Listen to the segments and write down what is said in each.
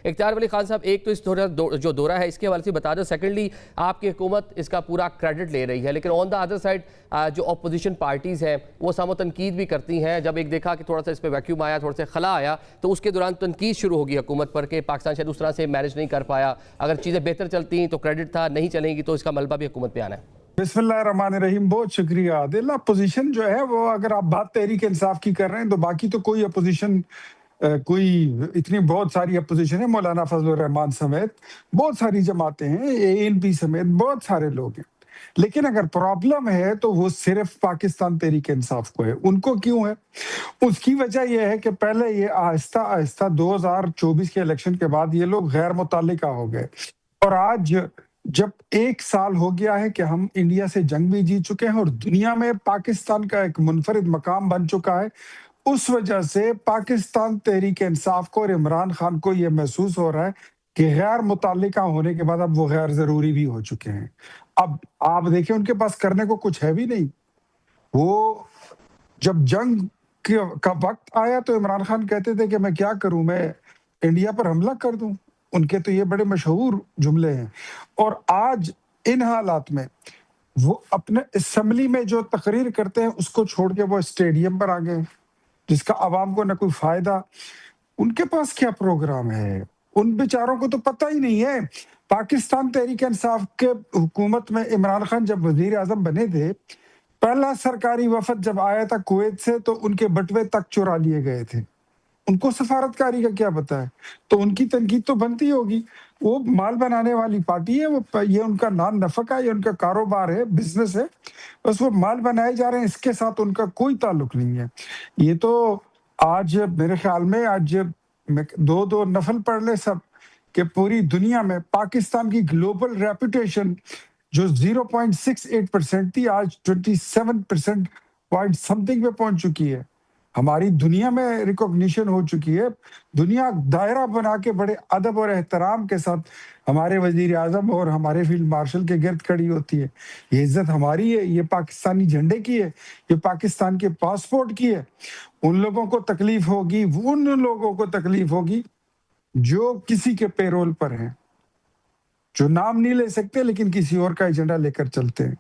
اختیار ولی خان صاحب، ایک تو اس جو دورہ ہے اس کے حوالے سے بتا دو، سیکنڈلی آپ کی حکومت اس کا پورا کریڈٹ لے رہی ہے، لیکن آن دا ادر سائڈ جو اپوزیشن پارٹیز ہیں وہ سام و تنقید بھی کرتی ہیں. جب ایک دیکھا کہ تھوڑا سا اس پہ ویکیوم آیا، تھوڑا سا خلا آیا، تو اس کے دوران تنقید شروع ہوگی حکومت پر کہ پاکستان شاید اس طرح سے مینج نہیں کر پایا، اگر چیزیں بہتر چلتی ہیں تو کریڈٹ تھا، نہیں چلیں گی تو اس کا ملبہ بھی حکومت پہ آنا ہے. بسم اللہ الرحمن الرحیم. بہت شکریہ عادل. اپوزیشن جو ہے وہ اگر آپ بات تحریک انصاف کی کر رہے ہیں تو باقی تو کوئی اپوزیشن کوئی اتنی بہت ساری اپوزیشن ہے، مولانا فضل الرحمان سمیت بہت ساری جماعتیں ہیں، ANP سمیت بہت سارے لوگ ہیں. لیکن اگر پرابلم ہے تو وہ صرف پاکستان تحریک انصاف کو ہے. ان کو کیوں ہے؟ اس کی وجہ یہ ہے کہ پہلے یہ آہستہ آہستہ 2024 کے الیکشن کے بعد یہ لوگ غیر متعلقہ ہو گئے، اور آج جب 1 سال ہو گیا ہے کہ ہم انڈیا سے جنگ بھی جیت چکے ہیں اور دنیا میں پاکستان کا ایک منفرد مقام بن چکا ہے، اس وجہ سے پاکستان تحریک انصاف کو اور عمران خان کو یہ محسوس ہو رہا ہے کہ غیر متعلقہ ہونے کے بعد اب وہ غیر ضروری بھی ہو چکے ہیں. اب آپ دیکھیں ان کے پاس کرنے کو کچھ ہے بھی نہیں. وہ جب جنگ کا وقت آیا تو عمران خان کہتے تھے کہ میں کیا کروں، میں انڈیا پر حملہ کر دوں. ان کے تو یہ بڑے مشہور جملے ہیں. اور آج ان حالات میں وہ اپنے اسمبلی میں جو تقریر کرتے ہیں اس کو چھوڑ کے وہ اسٹیڈیم پر آ گئے، جس کا عوام کو نہ کوئی فائدہ. ان کے پاس کیا پروگرام ہے؟ ان بیچاروں کو تو پتہ ہی نہیں ہے. پاکستان تحریک انصاف کے حکومت میں عمران خان جب وزیر اعظم بنے تھے، پہلا سرکاری وفد جب آیا تھا کویت سے تو ان کے بٹوے تک چرا لیے گئے تھے. ان کو سفارتکاری کا کیا پتہ ہے؟ تو ان کی تنقید تو بنتی ہوگی. وہ مال بنانے والی پارٹی ہے، وہ یہ ان کا نان نفق ہے، یہ ان کا کاروبار ہے، بزنس ہے، بس وہ مال بنائے جا رہے ہیں. اس کے ساتھ ان کا کوئی تعلق نہیں ہے. یہ تو آج میرے خیال میں آج 2 نفل پڑھ لے سب کہ پوری دنیا میں پاکستان کی گلوبل ریپوٹیشن جو 0.68% تھی آج 27% پوائنٹ سم تھنگ پہ پہنچ چکی ہے. ہماری دنیا میں ریکوگنیشن ہو چکی ہے. دنیا دائرہ بنا کے بڑے ادب اور احترام کے ساتھ ہمارے وزیر اعظم اور ہمارے فیلڈ مارشل کے گرد کھڑی ہوتی ہے. یہ عزت ہماری ہے، یہ پاکستانی جھنڈے کی ہے، یہ پاکستان کے پاسپورٹ کی ہے. ان لوگوں کو تکلیف ہوگی، ان لوگوں کو تکلیف ہوگی جو کسی کے پیرول پر ہیں، جو نام نہیں لے سکتے لیکن کسی اور کا ایجنڈا لے کر چلتے ہیں.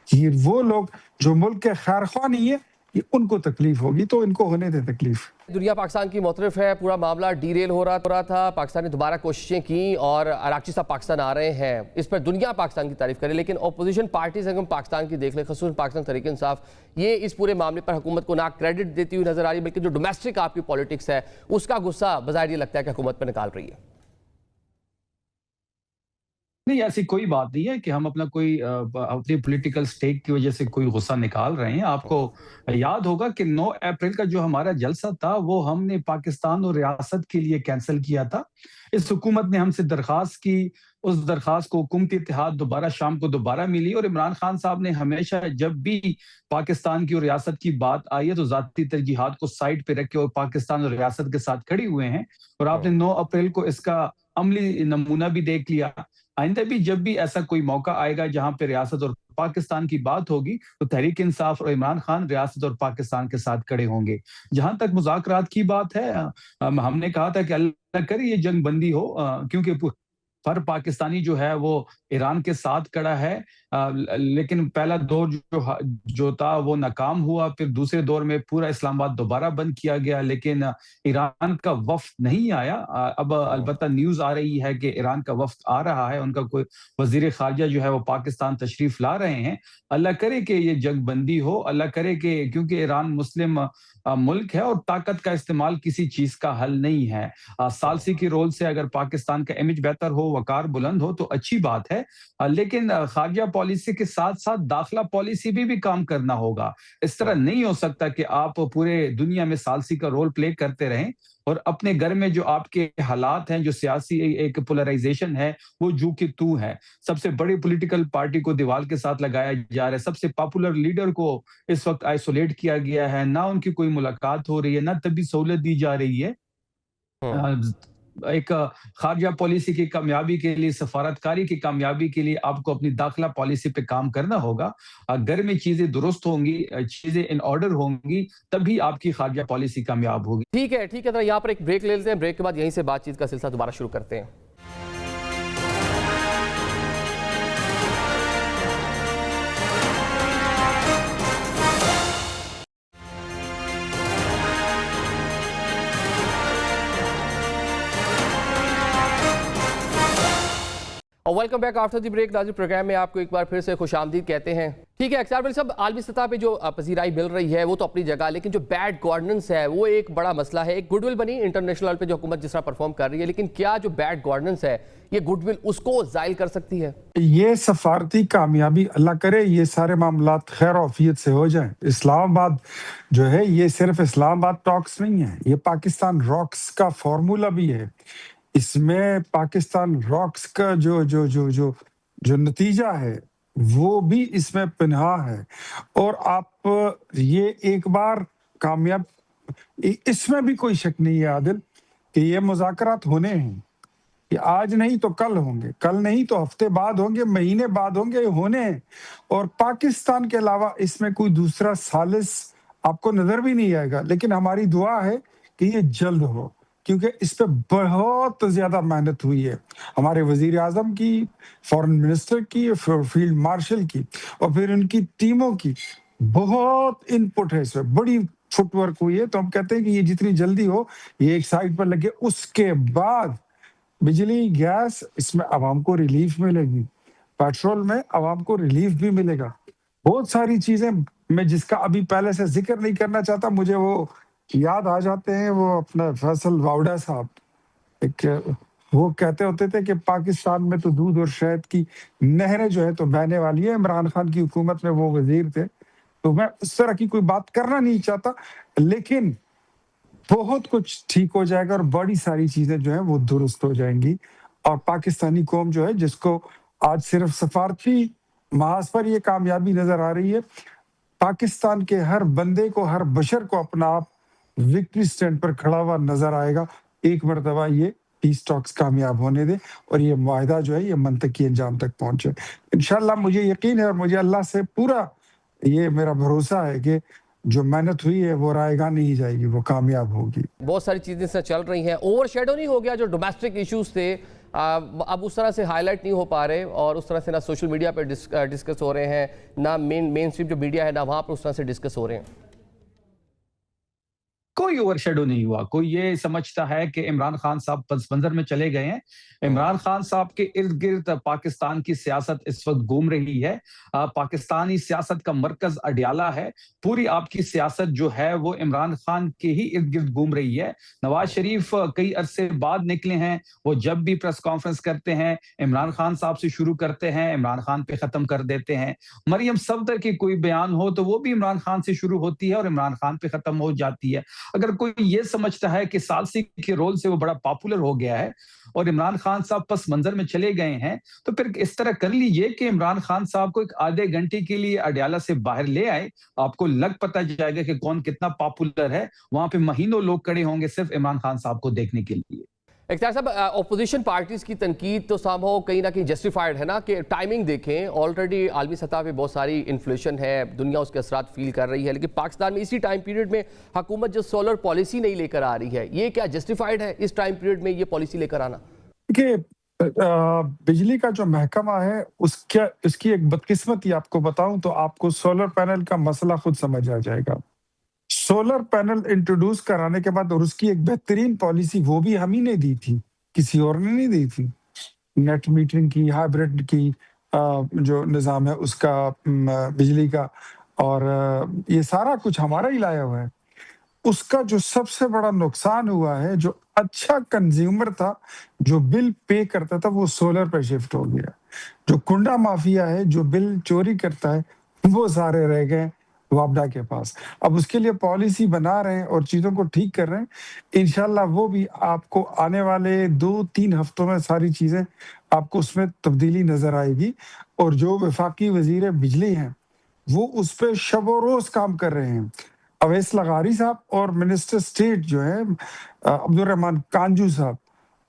یہ وہ لوگ جو ملک کے خیر خواہ نہیں ہے، یہ ان کو تکلیف ہوگی، تو ان کو ہونے دے تکلیف. دنیا پاکستان کی مطرف ہے، پورا معاملہ ڈی ریل ہو رہا تھا. پاکستان نے دوبارہ کوششیں کی اور اراکچی صاحب پاکستان آ رہے ہیں. اس پر دنیا پاکستان کی تعریف کرے، لیکن اپوزیشن پارٹیز اگر ہم پاکستان کی دیکھ لیں، خصوصاً پاکستان تحریک انصاف، یہ اس پورے معاملے پر حکومت کو نہ کریڈٹ دیتی ہوئی نظر آ رہی ہے، بلکہ جو ڈومیسٹک آپ کی پالیٹکس ہے اس کا غصہ بظاہر یہ لگتا ہے کہ حکومت پر نکال رہی ہے. نہیں، ایسی کوئی بات نہیں ہے کہ ہم اپنا کوئی اپنی پولیٹیکل سٹیک کی وجہ سے کوئی غصہ نکال رہے ہیں. آپ کو یاد ہوگا کہ 9 اپریل کا جو ہمارا جلسہ تھا وہ ہم نے پاکستان اور ریاست کے لیے کینسل کیا تھا. اس حکومت نے ہم سے درخواست کی، اس درخواست کو حکومتی اتحاد دوبارہ شام کو دوبارہ ملی، اور عمران خان صاحب نے ہمیشہ جب بھی پاکستان کی اور ریاست کی بات آئی ہے تو ذاتی ترجیحات کو سائڈ پہ رکھ کے اور پاکستان اور ریاست کے ساتھ کھڑی ہوئے ہیں. اور آپ نے 9 اپریل کو اس کا عملی نمونہ بھی دیکھ لیا. آئندہ بھی جب بھی ایسا کوئی موقع آئے گا جہاں پہ ریاست اور پاکستان کی بات ہوگی تو تحریک انصاف اور عمران خان ریاست اور پاکستان کے ساتھ کھڑے ہوں گے. جہاں تک مذاکرات کی بات ہے، ہم نے کہا تھا کہ اللہ کرے یہ جنگ بندی ہو، کیونکہ ہر پاکستانی جو ہے وہ ایران کے ساتھ کھڑا ہے. لیکن پہلا دور جو تھا وہ ناکام ہوا، پھر دوسرے دور میں پورا اسلام آباد دوبارہ بند کیا گیا، لیکن ایران کا وفد نہیں آیا. اب البتہ نیوز آ رہی ہے کہ ایران کا وفد آ رہا ہے، ان کا کوئی وزیر خارجہ جو ہے وہ پاکستان تشریف لا رہے ہیں. اللہ کرے کہ یہ جنگ بندی ہو، اللہ کرے کہ، کیونکہ ایران مسلم ملک ہے اور طاقت کا استعمال کسی چیز کا حل نہیں ہے. ثالثی کی رول سے اگر پاکستان کا امیج بہتر ہو، وقار بلند ہو تو اچھی بات ہے، لیکن خارجہ پالیسی کے ساتھ ساتھ داخلہ پالیسی بھی کام کرنا ہوگا. اس طرح نہیں ہو سکتا کہ آپ پورے دنیا میں ثالثی کا رول پلے کرتے رہیں اور اپنے گھر میں جو آپ کے حالات ہیں، جو سیاسی ایک پولرائزیشن ہے، وہ جو کہ تو ہے. سب سے بڑی پولیٹیکل پارٹی کو دیوال کے ساتھ لگایا جا رہا ہے، سب سے پاپولر لیڈر کو اس وقت آئسولیٹ کیا گیا ہے، نہ ان کی کوئی ملاقات ہو رہی ہے، نہ طبی سہولت دی جا رہی ہے. ایک خارجہ پالیسی کی کامیابی کے لیے، سفارتکاری کی کامیابی کے لیے آپ کو اپنی داخلہ پالیسی پہ کام کرنا ہوگا. گھر میں چیزیں درست ہوں گی، چیزیں ان آرڈر ہوں گی، تبھی آپ کی خارجہ پالیسی کامیاب ہوگی. ٹھیک ہے ذرا یہاں پر ایک بریک لے لیتے ہیں، بریک کے بعد یہیں سے بات چیت کا سلسلہ دوبارہ شروع کرتے ہیں. اور welcome back after the break. ناظرین پروگرام میں آپ کو ایک بار پھر سے خوش آمدید کہتے ہیں. ٹھیک ہے اختیار بھائی صاحب، عالمی سطح پہ جو پذیرائی مل رہی ہے وہ تو اپنی جگہ، لیکن جو بیڈ گورننس ہے وہ ایک بڑا مسئلہ ہے. ایک گڈ ول بنی انٹرنیشنل لیول پہ جو حکومت جس طرح پرفارم کر رہی ہے، لیکن کیا جو بیڈ گورننس ہے یہ گڈ ول اس کو زائل کر سکتی ہے؟ یہ سفارتی کامیابی اللہ کرے یہ سارے معاملات خیر و عافیت سے ہو جائیں. اسلام آباد جو ہے یہ صرف اسلام آباد ٹاکس نہیں ہے، یہ پاکستان راکس کا فارمولا بھی ہے. اس میں پاکستان راکس کا جو نتیجہ ہے وہ بھی اس میں پنہا ہے. اور آپ یہ ایک بار کامیاب، اس میں بھی کوئی شک نہیں ہے عادل کہ یہ مذاکرات ہونے ہیں، کہ آج نہیں تو کل ہوں گے، کل نہیں تو ہفتے بعد ہوں گے، مہینے بعد ہوں گے، ہونے ہیں. اور پاکستان کے علاوہ اس میں کوئی دوسرا ثالث آپ کو نظر بھی نہیں آئے گا. لیکن ہماری دعا ہے کہ یہ جلد ہو، کیونکہ اس پہ بہت زیادہ محنت ہوئی ہے ہمارے وزیر اعظم کی، فورن منسٹر کی، فیلڈ مارشل کی، اور پھر ان کی ٹیموں کی. بہت ان پٹ ہے اس میں، بڑی فٹ ورک ہوئی ہے. تو ہم کہتے ہیں کہ یہ جتنی جلدی ہو یہ ایک سائڈ پر لگے. اس کے بعد بجلی، گیس، اس میں عوام کو ریلیف ملے گی، پیٹرول میں عوام کو ریلیف بھی ملے گا. بہت ساری چیزیں میں جس کا ابھی پہلے سے ذکر نہیں کرنا چاہتا، مجھے وہ یاد آ جاتے ہیں. وہ اپنا فیصل واوڈا صاحب ایک وہ کہتے ہوتے تھے کہ پاکستان میں تو دودھ اور شہد کی نہریں جو ہے تو بہنے والی ہے. عمران خان کی حکومت میں وہ وزیر تھے، تو میں اس طرح کی کوئی بات کرنا نہیں چاہتا، لیکن بہت کچھ ٹھیک ہو جائے گا اور بڑی ساری چیزیں جو ہیں وہ درست ہو جائیں گی. اور پاکستانی قوم جو ہے جس کو آج صرف سفارتی محاذ پر یہ کامیابی نظر آ رہی ہے، پاکستان کے ہر بندے کو، ہر بشر کو اپنا آپ وکٹری سٹینڈ پر کھڑا ہوا نظر آئے گا. ایک مرتبہ یہ پیس ٹاکس کامیاب ہونے دے اور یہ معاہدہ جو ہے یہ منطقی انجام تک پہنچے. انشاءاللہ مجھے یقین ہے اور مجھے اللہ سے پورا یہ میرا بھروسہ ہے کہ جو محنت ہوئی ہے وہ رائے گاہ نہیں جائے گی، وہ کامیاب ہوگی. بہت ساری چیزیں سے چل رہی ہیں. اوور شیڈو نہیں ہو گیا جو ڈومیسٹک ایشوز تھے، اب اس طرح سے ہائی لائٹ نہیں ہو پا رہے، اور اس طرح سے نہ سوشل میڈیا پہ ڈسکس ہو رہے ہیں، نہ مین اسٹریم جو میڈیا ہے نہ وہاں پر اس طرح سے ڈسکس ہو رہے ہیں. کوئی اوور شیڈو نہیں ہوا. کوئی یہ سمجھتا ہے کہ عمران خان صاحب پس منظر میں چلے گئے ہیں. عمران خان صاحب کے ارد گرد پاکستان کی سیاست اس وقت گھوم رہی ہے. پاکستانی سیاست کا مرکز اڈیالہ ہے. پوری آپ کی سیاست جو ہے وہ عمران خان کے ہی ارد گرد گھوم رہی ہے. نواز شریف کئی عرصے بعد نکلے ہیں. وہ جب بھی پریس کانفرنس کرتے ہیں عمران خان صاحب سے شروع کرتے ہیں، عمران خان پہ ختم کر دیتے ہیں. مریم صفدر کی کوئی بیان ہو تو وہ بھی عمران خان سے شروع ہوتی ہے اور عمران خان پہ ختم ہو جاتی ہے. اگر کوئی یہ سمجھتا ہے کہ ثالثی کے رول سے وہ بڑا پاپولر ہو گیا ہے اور عمران خان صاحب پس منظر میں چلے گئے ہیں، تو پھر اس طرح کر لیجئے کہ عمران خان صاحب کو ایک آدھے گھنٹے کے لیے اڈیالہ سے باہر لے آئے. آپ کو لگ پتہ جائے گا کہ کون کتنا پاپولر ہے. وہاں پہ مہینوں لوگ کھڑے ہوں گے صرف عمران خان صاحب کو دیکھنے کے لیے. اختیار صاحب، اپوزیشن پارٹیز کی تنقید تو سامہو کہیں نہ کہیں جسٹیفائڈ ہے نا، کہ ٹائمنگ دیکھیں، آلریڈی عالمی سطح پہ بہت ساری انفلیشن ہے، دنیا اس کے اثرات فیل کر رہی ہے، لیکن پاکستان میں اسی ٹائم پیریڈ میں حکومت جو سولر پالیسی نہیں لے کر آ رہی ہے، یہ کیا جسٹیفائڈ ہے اس ٹائم پیریڈ میں یہ پالیسی لے کر آنا؟ کہ بجلی کا جو محکمہ ہے اس کی ایک بدقسمتی آپ کو بتاؤں تو آپ کو سولر پینل کا مسئلہ خود سمجھ آ جائے گا. سولر پینل انٹروڈیوس کرانے کے بعد اور اس کی ایک بہترین پالیسی وہ بھی ہم ہی نے دی تھی، کسی اور نے نہیں دی تھی. نیٹ میٹرنگ کی، ہائبرڈ کی جو نظام ہے اس کا، بجلی کا، اور یہ سارا کچھ ہمارا ہی لایا ہوا ہے. اس کا جو سب سے بڑا نقصان ہوا ہے، جو اچھا کنزیومر تھا جو بل پے کرتا تھا وہ سولر پہ شفٹ ہو گیا. جو کنڈا مافیا ہے جو بل چوری کرتا ہے وہ سارے رہ گئے وابڈا کے پاس. اب اس کے لیے پالیسی بنا رہے ہیں اور چیزوں کو ٹھیک کر رہے ہیں. انشاءاللہ وہ بھی آپ کو آنے والے 2-3 ہفتوں میں ساری چیزیں آپ کو اس میں تبدیلی نظر آئے گی. اور جو وفاقی وزیر بجلی ہیں وہ اس پہ شب و روز کام کر رہے ہیں. اویس لغاری صاحب اور منسٹر اسٹیٹ جو ہے عبد الرحمان کانجو صاحب،